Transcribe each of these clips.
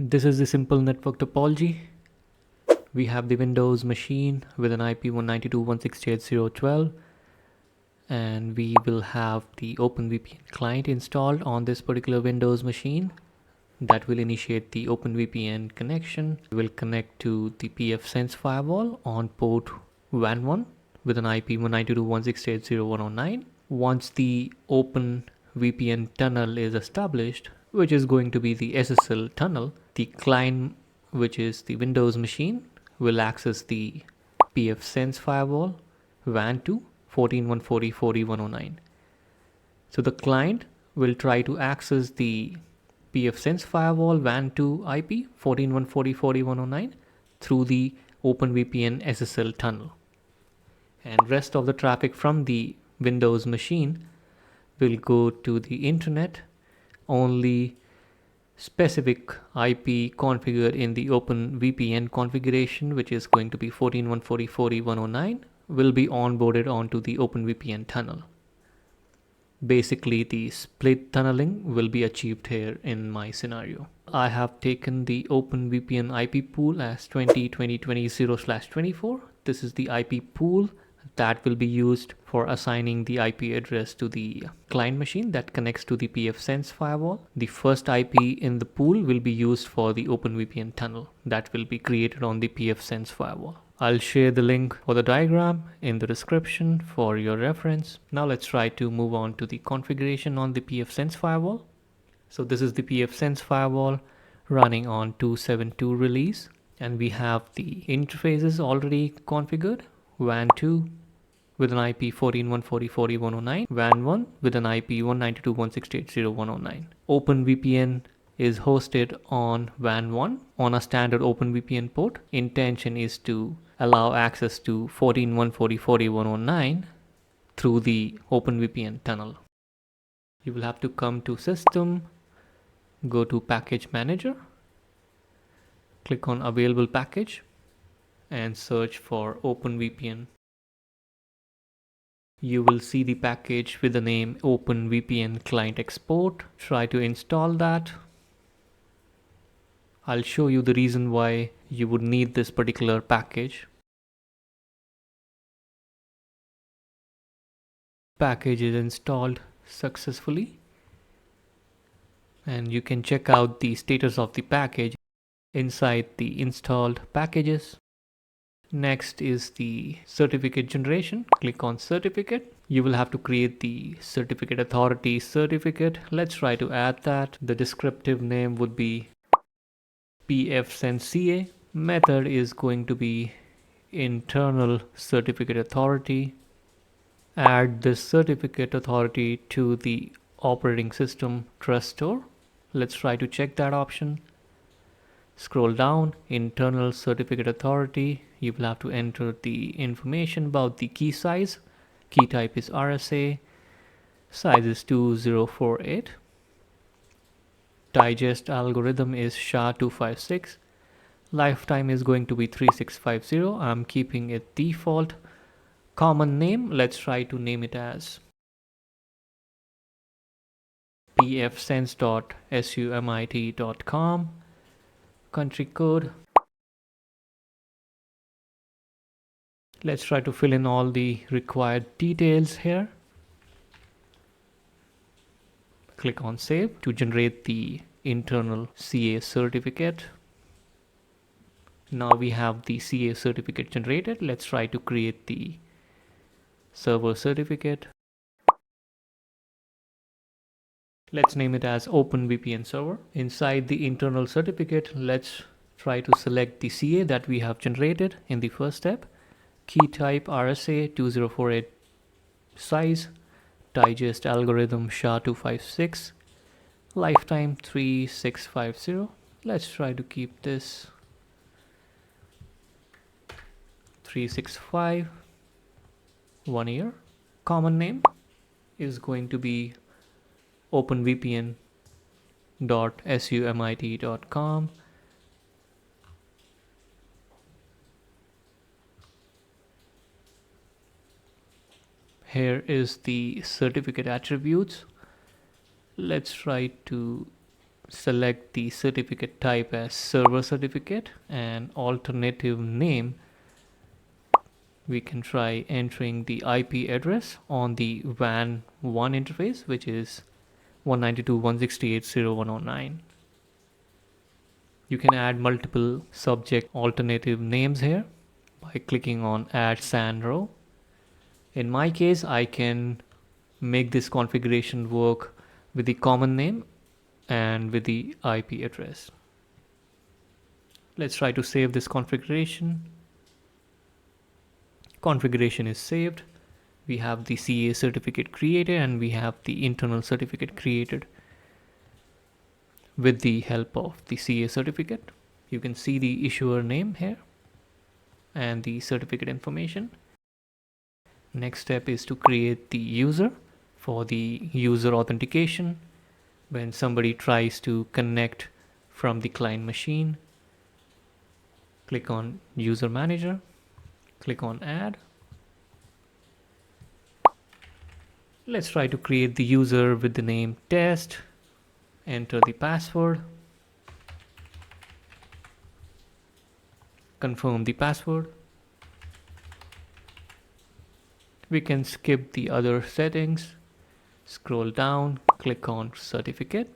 This is the simple network topology. We have the Windows machine with an IP 192.168.0.12, and we will have the OpenVPN client installed on this particular Windows machine. That will initiate the OpenVPN connection. We will connect to the PfSense Firewall on port WAN1 with an IP 192.168.0.109. Once the OpenVPN tunnel is established, which is going to be the SSL tunnel, the client, which is the Windows machine, will access the PfSense Firewall WAN2 14.140.40.109. So the client will try to access the PfSense Firewall WAN2 IP 14.140.40.109 through the OpenVPN SSL tunnel. And rest of the traffic from the Windows machine will go to the internet. Only specific IP configured in the OpenVPN configuration, which is going to be 14.140.40.109, will be onboarded onto the OpenVPN tunnel. Basically, the split tunneling will be achieved here in my scenario. I have taken the OpenVPN IP pool as 20.20.20/24. This is the IP pool that will be used for assigning the IP address to the client machine that connects to the PfSense firewall. The first IP in the pool will be used for the OpenVPN tunnel that will be created on the PfSense firewall. I'll share the link for the diagram in the description for your reference. Now let's try to move on to the configuration on the PfSense firewall. So this is the PfSense firewall running on 2.7.2 release, and we have the interfaces already configured. WAN2 with an IP 14.140.40.109, WAN1 with an IP 192.168.0.109. OpenVPN is hosted on WAN1 on a standard OpenVPN port. Intention is to allow access to 14.140.40.109 through the OpenVPN tunnel. You will have to come to System, go to Package Manager, click on Available Package, and search for OpenVPN. You will see the package with the name OpenVPN Client Export. Try to install that. I'll show you the reason why you would need this particular package. Package is installed successfully, and you can check out the status of the package inside the installed packages. Next is the certificate generation. Click on certificate. You will have to create the certificate authority certificate. Let's try to add that. The descriptive name would be PfSense CA. Method is going to be internal certificate authority. Add this certificate authority to the operating system trust store. Let's try to check that option. Scroll down, internal certificate authority. You will have to enter the information about the key size. Key type is RSA. Size is 2048. Digest algorithm is SHA-256. Lifetime is going to be 3650. I'm keeping it default. Common name, let's try to name it as pfsense.sumit.com. Country code. Let's try to fill in all the required details here. Click on Save to generate the internal CA certificate. Now we have the CA certificate generated. Let's try to create the server certificate. Let's name it as OpenVPN server. Inside the internal certificate, let's try to select the CA that we have generated in the first step. Key type RSA 2048, size, digest algorithm SHA-256, lifetime 3650. Let's try to keep this 365, 1 year. Common name is going to be openvpn.sumit.com. Here is the certificate attributes. Let's try to select the certificate type as server certificate, and alternative name we can try entering the IP address on the WAN 1 interface, which is 192.168.0.109. You can add multiple subject alternative names here by clicking on add SAN row. In my case, I can make this configuration work with the common name and with the IP address. Let's try to save this configuration. Configuration is saved. We have the CA certificate created and we have the internal certificate created with the help of the CA certificate. You can see the issuer name here and the certificate information. Next step is to create the user for the user authentication. When somebody tries to connect from the client machine, click on user manager, click on add. Let's try to create the user with the name test, enter the password, confirm the password. We can skip the other settings, scroll down, click on certificate.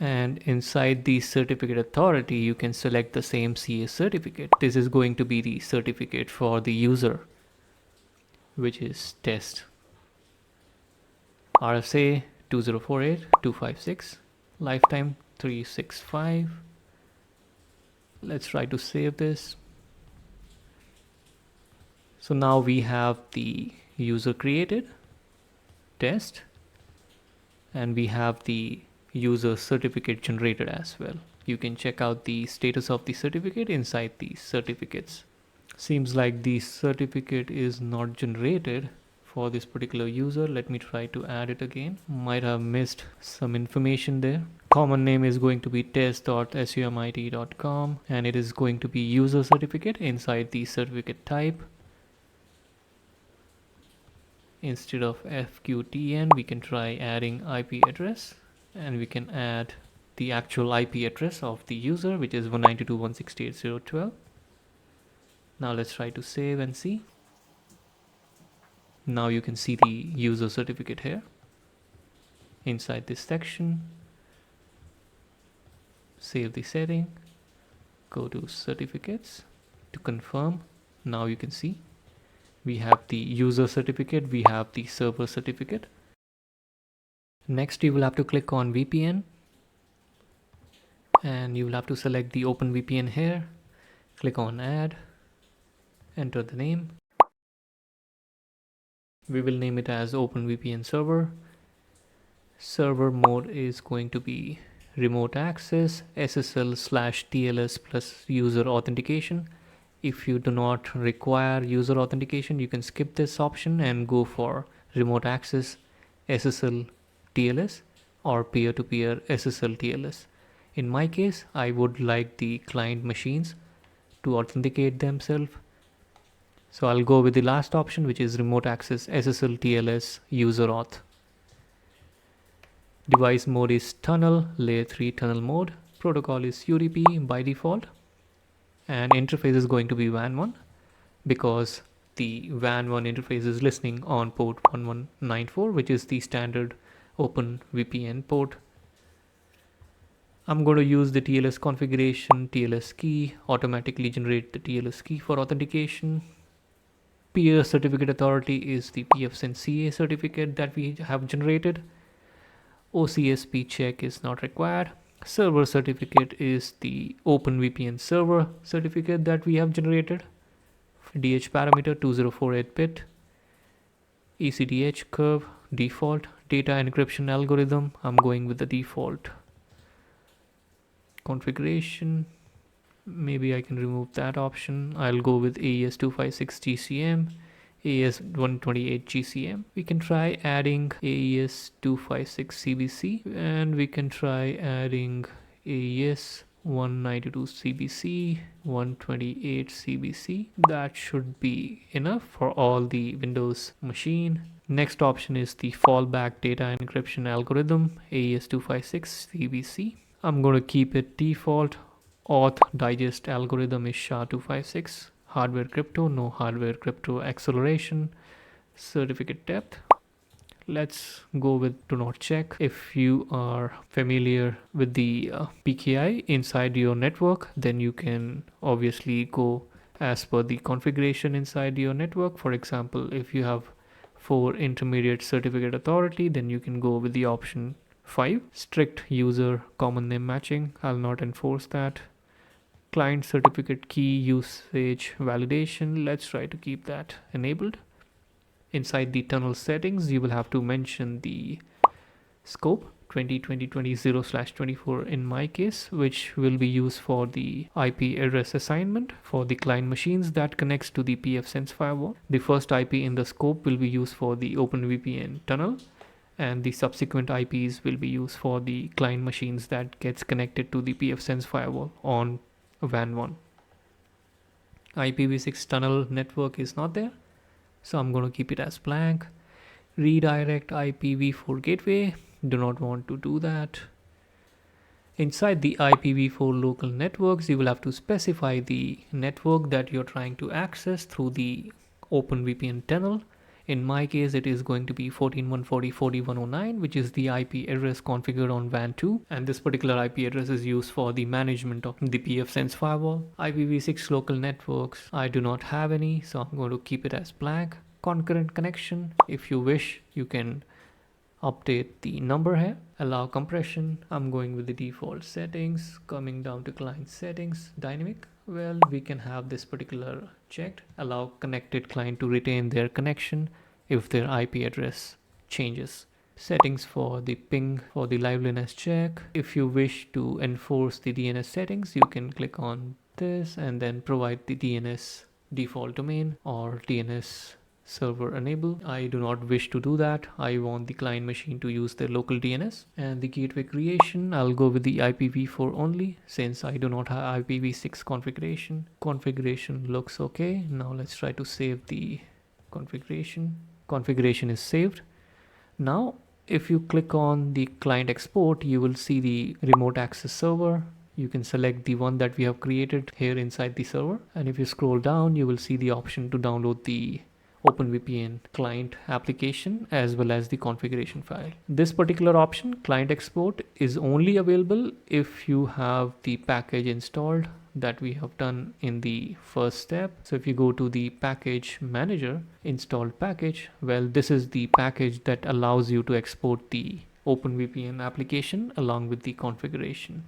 And inside the certificate authority, you can select the same CA certificate. This is going to be the certificate for the user, which is test. RSA 2048-256, lifetime 365. Let's try to save this. So now we have the user created, test, and we have the user certificate generated as well. You can check out the status of the certificate inside the certificates. Seems like the certificate is not generated for this particular user. Let me try to add it again. Might have missed some information there. Common name is going to be test.sumit.com and it is going to be user certificate inside the certificate type. Instead of FQTN, we can try adding IP address, and we can add the actual IP address of the user, which is 192.168.0.12. Now let's try to save and see. Now you can see the user certificate here inside this section. Save the setting, go to certificates to confirm. Now you can see we have the user certificate, we have the server certificate. Next, you will have to click on VPN and you will have to select the OpenVPN here. Click on add, enter the name. We will name it as OpenVPN server. Server mode is going to be remote access SSL/TLS plus user authentication. If you do not require user authentication, you can skip this option and go for remote access SSL TLS or peer-to-peer SSL TLS. In my case, I would like the client machines to authenticate themselves. So I'll go with the last option, which is remote access SSL TLS user auth. Device mode is tunnel, layer 3 tunnel mode. Protocol is UDP by default. And interface is going to be WAN 1 because the WAN 1 interface is listening on port 1194, which is the standard OpenVPN port. I'm going to use the TLS configuration, TLS key, automatically generate the TLS key for authentication. Peer certificate authority is the PfSense CA certificate that we have generated. OCSP check is not required. Server certificate is the OpenVPN server certificate that we have generated. DH parameter 2048-bit. ECDH curve default. Data encryption algorithm, I'm going with the default. Configuration, maybe I can remove that option. I'll go with AES 256 GCM, AES 128 GCM. We can try adding AES 256 CBC and we can try adding AES 192 CBC, 128 CBC. That should be enough for all the Windows machine. Next option is the fallback data encryption algorithm, AES 256 CBC. I'm going to keep it default. Auth digest algorithm is SHA-256. Hardware crypto, no hardware crypto acceleration. Certificate depth. Let's go with do not check. If you are familiar with the PKI inside your network, then you can obviously go as per the configuration inside your network. For example, if you have 4 intermediate certificate authority, then you can go with the option 5, strict user common name matching. I'll not enforce that. Client certificate key usage validation, let's try to keep that enabled. Inside the tunnel settings, you will have to mention the scope 2020/24 in my case, which will be used for the IP address assignment for the client machines that connects to the PfSense firewall. The first IP in the scope will be used for the OpenVPN tunnel, and the subsequent IPs will be used for the client machines that gets connected to the PfSense firewall on WAN 1. IPv6 tunnel network is not there, so I'm going to keep it as blank. Redirect IPv4 gateway, do not want to do that. Inside the IPv4 local networks, you will have to specify the network that you're trying to access through the OpenVPN tunnel. In my case, it is going to be 14.140.40.109, which is the IP address configured on WAN 2, and this particular IP address is used for the management of the PfSense firewall. IPv6 local networks, I do not have any, so I'm going to keep it as blank. Concurrent connection, if you wish, you can update the number here. Allow compression, I'm going with the default settings. Coming down to client settings, dynamic, well, we can have this particular checked. Allow connected client to retain their connection if their IP address changes. Settings for the ping for the liveliness check. If you wish to enforce the DNS settings, you can click on this and then provide the DNS default domain or DNS server enable. I do not wish to do that. I want the client machine to use their local DNS. And the gateway creation, I'll go with the IPv4 only since I do not have IPv6 configuration. Configuration looks okay. Now let's try to save the configuration. Configuration is saved. Now if you click on the client export, you will see the remote access server. You can select the one that we have created here inside the server, and if you scroll down, you will see the option to download the OpenVPN client application as well as the configuration file. This particular option, client export, is only available if you have the package installed that we have done in the first step. So if you go to the package manager, installed package, well, this is the package that allows you to export the OpenVPN application along with the configuration.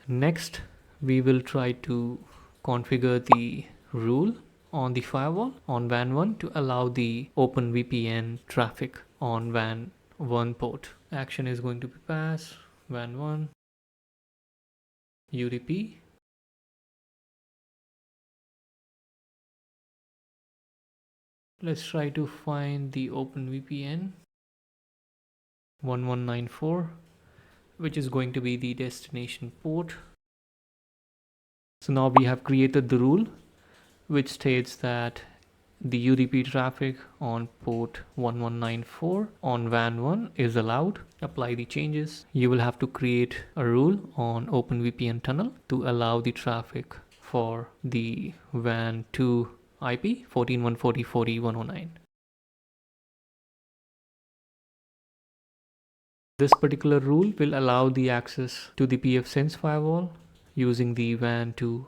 Next, we will try to configure the rule on the firewall on WAN 1 to allow the OpenVPN traffic on WAN 1 port. Action is going to be pass WAN 1 UDP. Let's try to find the OpenVPN 1194, which is going to be the destination port. So now we have created the rule which states that the UDP traffic on port 1194 on WAN 1 is allowed. Apply the changes. You will have to create a rule on OpenVPN tunnel to allow the traffic for the WAN 2 IP 14.140.40.109. This particular rule will allow the access to the PfSense firewall using the WAN 2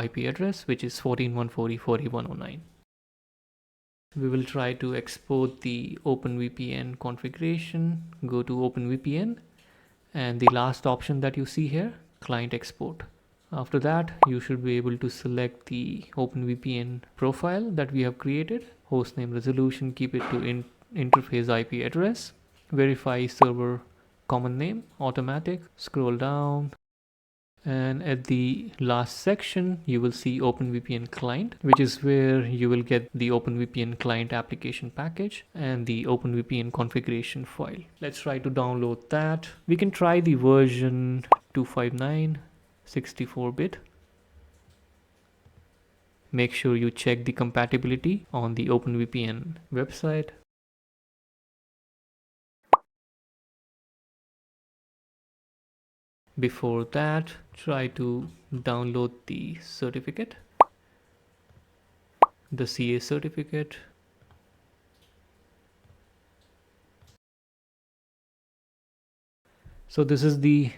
IP address, which is 14.140.40.109. We will try to export the OpenVPN configuration. Go to OpenVPN and the last option that you see here, client export. After that, you should be able to select the OpenVPN profile that we have created. Hostname resolution, keep it to interface IP address. Verify server common name, automatic. Scroll down. And at the last section you will see OpenVPN client, which is where you will get the OpenVPN client application package and the OpenVPN configuration file. Let's try to download that. We can try the version 259 64-bit. Make sure you check the compatibility on the OpenVPN website. Before that, try to download the certificate, the CA certificate. So this is the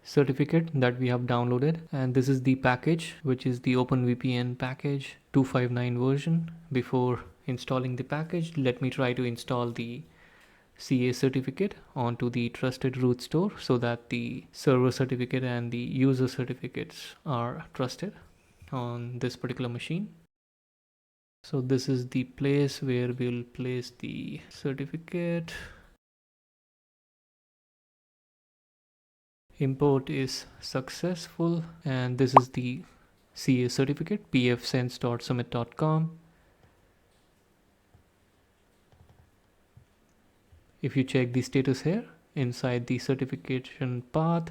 certificate that we have downloaded, and this is the package, which is the OpenVPN package 259 version. Before installing the package, let me try to install the CA certificate onto the trusted root store so that the server certificate and the user certificates are trusted on this particular machine. So this is the place where we'll place the certificate. Import is successful, and this is the CA certificate, pfsense.summit.com. If you check the status here inside the certification path,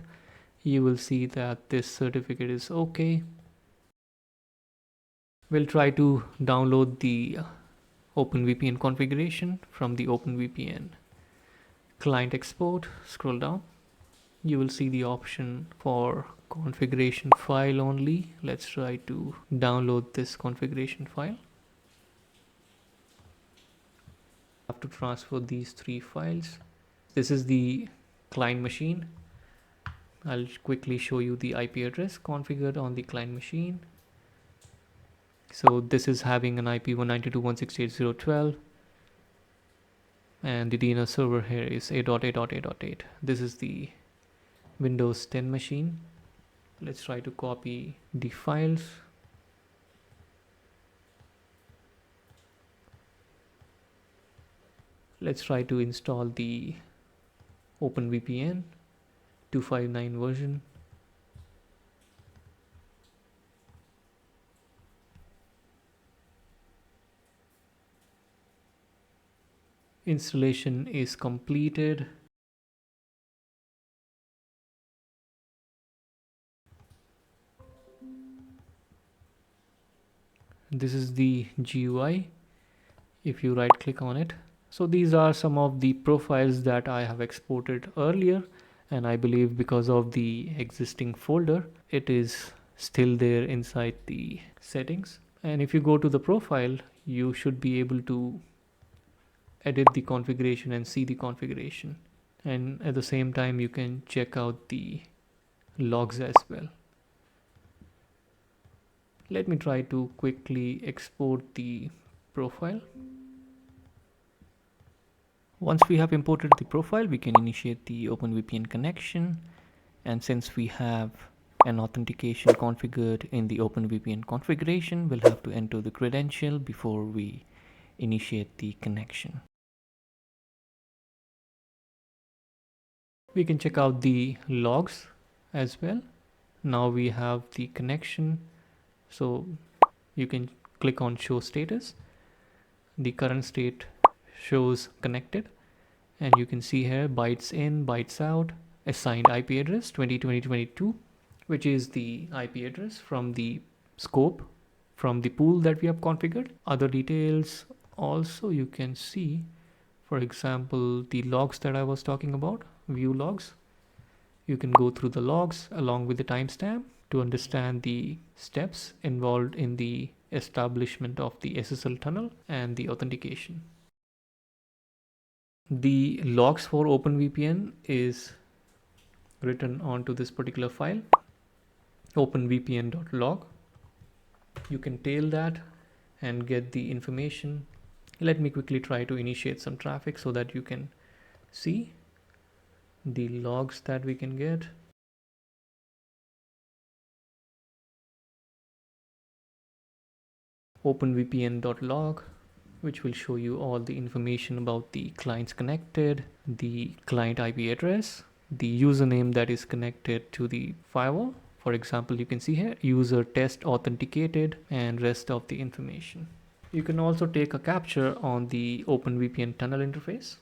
you will see that this certificate is okay. We'll try to download the OpenVPN configuration from the OpenVPN client export. Scroll down. You will see the option for configuration file only. Let's try to download this configuration file. I have to transfer these 3 files. This is the client machine. I'll quickly show you the IP address configured on the client machine. So this is having an IP 192.168.0.12, and the DNS server here is 8.8.8.8. This is the Windows 10 machine. Let's try to copy the files. Let's try to install the OpenVPN 259 version. Installation is completed. This is the GUI. If you right click on it, so these are some of the profiles that I have exported earlier, and I believe because of the existing folder it is still there inside the settings. And if you go to the profile, you should be able to edit the configuration and see the configuration, and at the same time you can check out the logs as well. Let me try to quickly export the profile. Once we have imported the profile, we can initiate the OpenVPN connection, and since we have an authentication configured in the OpenVPN configuration, we'll have to enter the credential before we initiate the connection. We can check out the logs as well. Now we have the connection, so you can click on show status. The current state shows connected, and you can see here bytes in, bytes out, assigned IP address 202022, which is the IP address from the scope from the pool that we have configured. Other details also you can see, for example, the logs that I was talking about, view logs. You can go through the logs along with the timestamp to understand the steps involved in the establishment of the SSL tunnel and the authentication. The logs for OpenVPN is written onto this particular file, openvpn.log. You can tail that and get the information. Let me quickly try to initiate some traffic so that you can see the logs that we can get. openvpn.log, which will show you all the information about the clients connected, the client IP address, the username that is connected to the firewall For example, you can see here user test authenticated and rest of the information. You can also take a capture on the OpenVPN tunnel interface.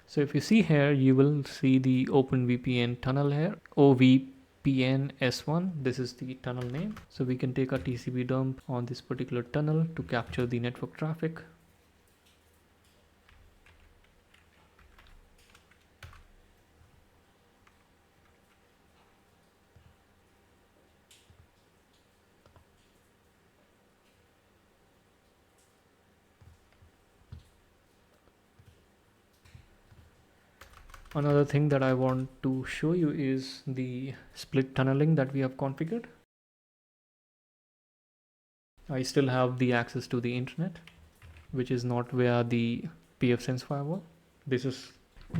So if you see here, you will see the OpenVPN tunnel here, OVPN S1. This is the tunnel name. So we can take a TCP dump on this particular tunnel to capture the network traffic. Another thing that I want to show you is the split tunneling that we have configured. I still have the access to the internet, which is not via the PfSense Firewall. This is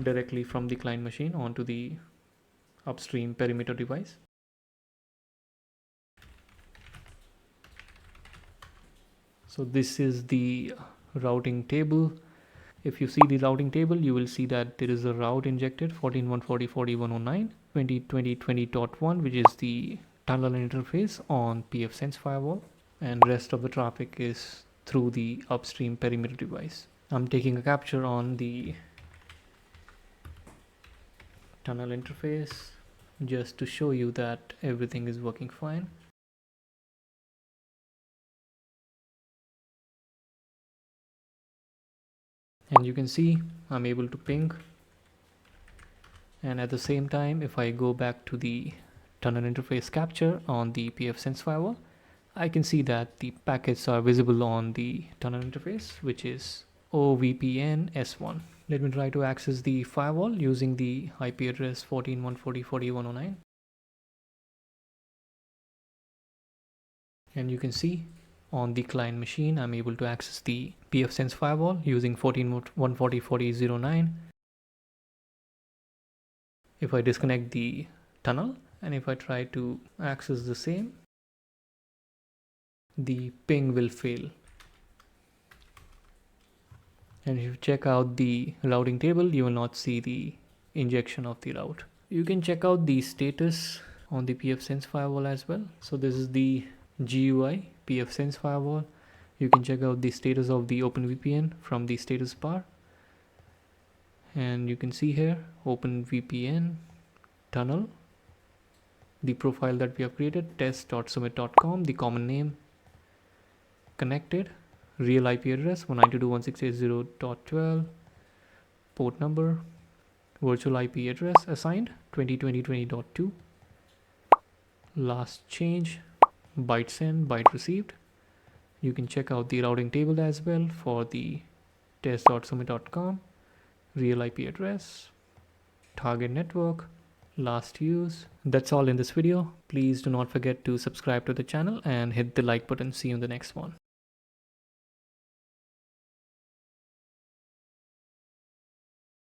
directly from the client machine onto the upstream perimeter device. So this is the routing table. If you see the routing table, you will see that there is a route injected 14.140.4109 20.20.20.1, which is the tunnel interface on PfSense Firewall, and rest of the traffic is through the upstream perimeter device. I'm taking a capture on the tunnel interface just to show you that everything is working fine. And you can see I'm able to ping, and at the same time, if I go back to the tunnel interface capture on the PfSense Firewall, I can see that the packets are visible on the tunnel interface, which is OVPN S1. Let me try to access the firewall using the IP address 14.140.4109. And you can see on the client machine, I'm able to access the PfSense Firewall using 14.140.40.09. If I disconnect the tunnel and if I try to access the same, the ping will fail. And if you check out the routing table, you will not see the injection of the route. You can check out the status on the PfSense Firewall as well. So this is the GUI PfSense Firewall. You can check out the status of the OpenVPN from the status bar. And you can see here OpenVPN tunnel, the profile that we have created, test.summit.com, the common name, connected, real IP address 192.168.0.12, port number, virtual IP address assigned 20.20.20.2, last change, byte sent, byte received. You can check out the routing table as well for the test.summit.com, real IP address, target network, last use. That's all in this video. Please do not forget to subscribe to the channel and hit the like button. See you in the next one.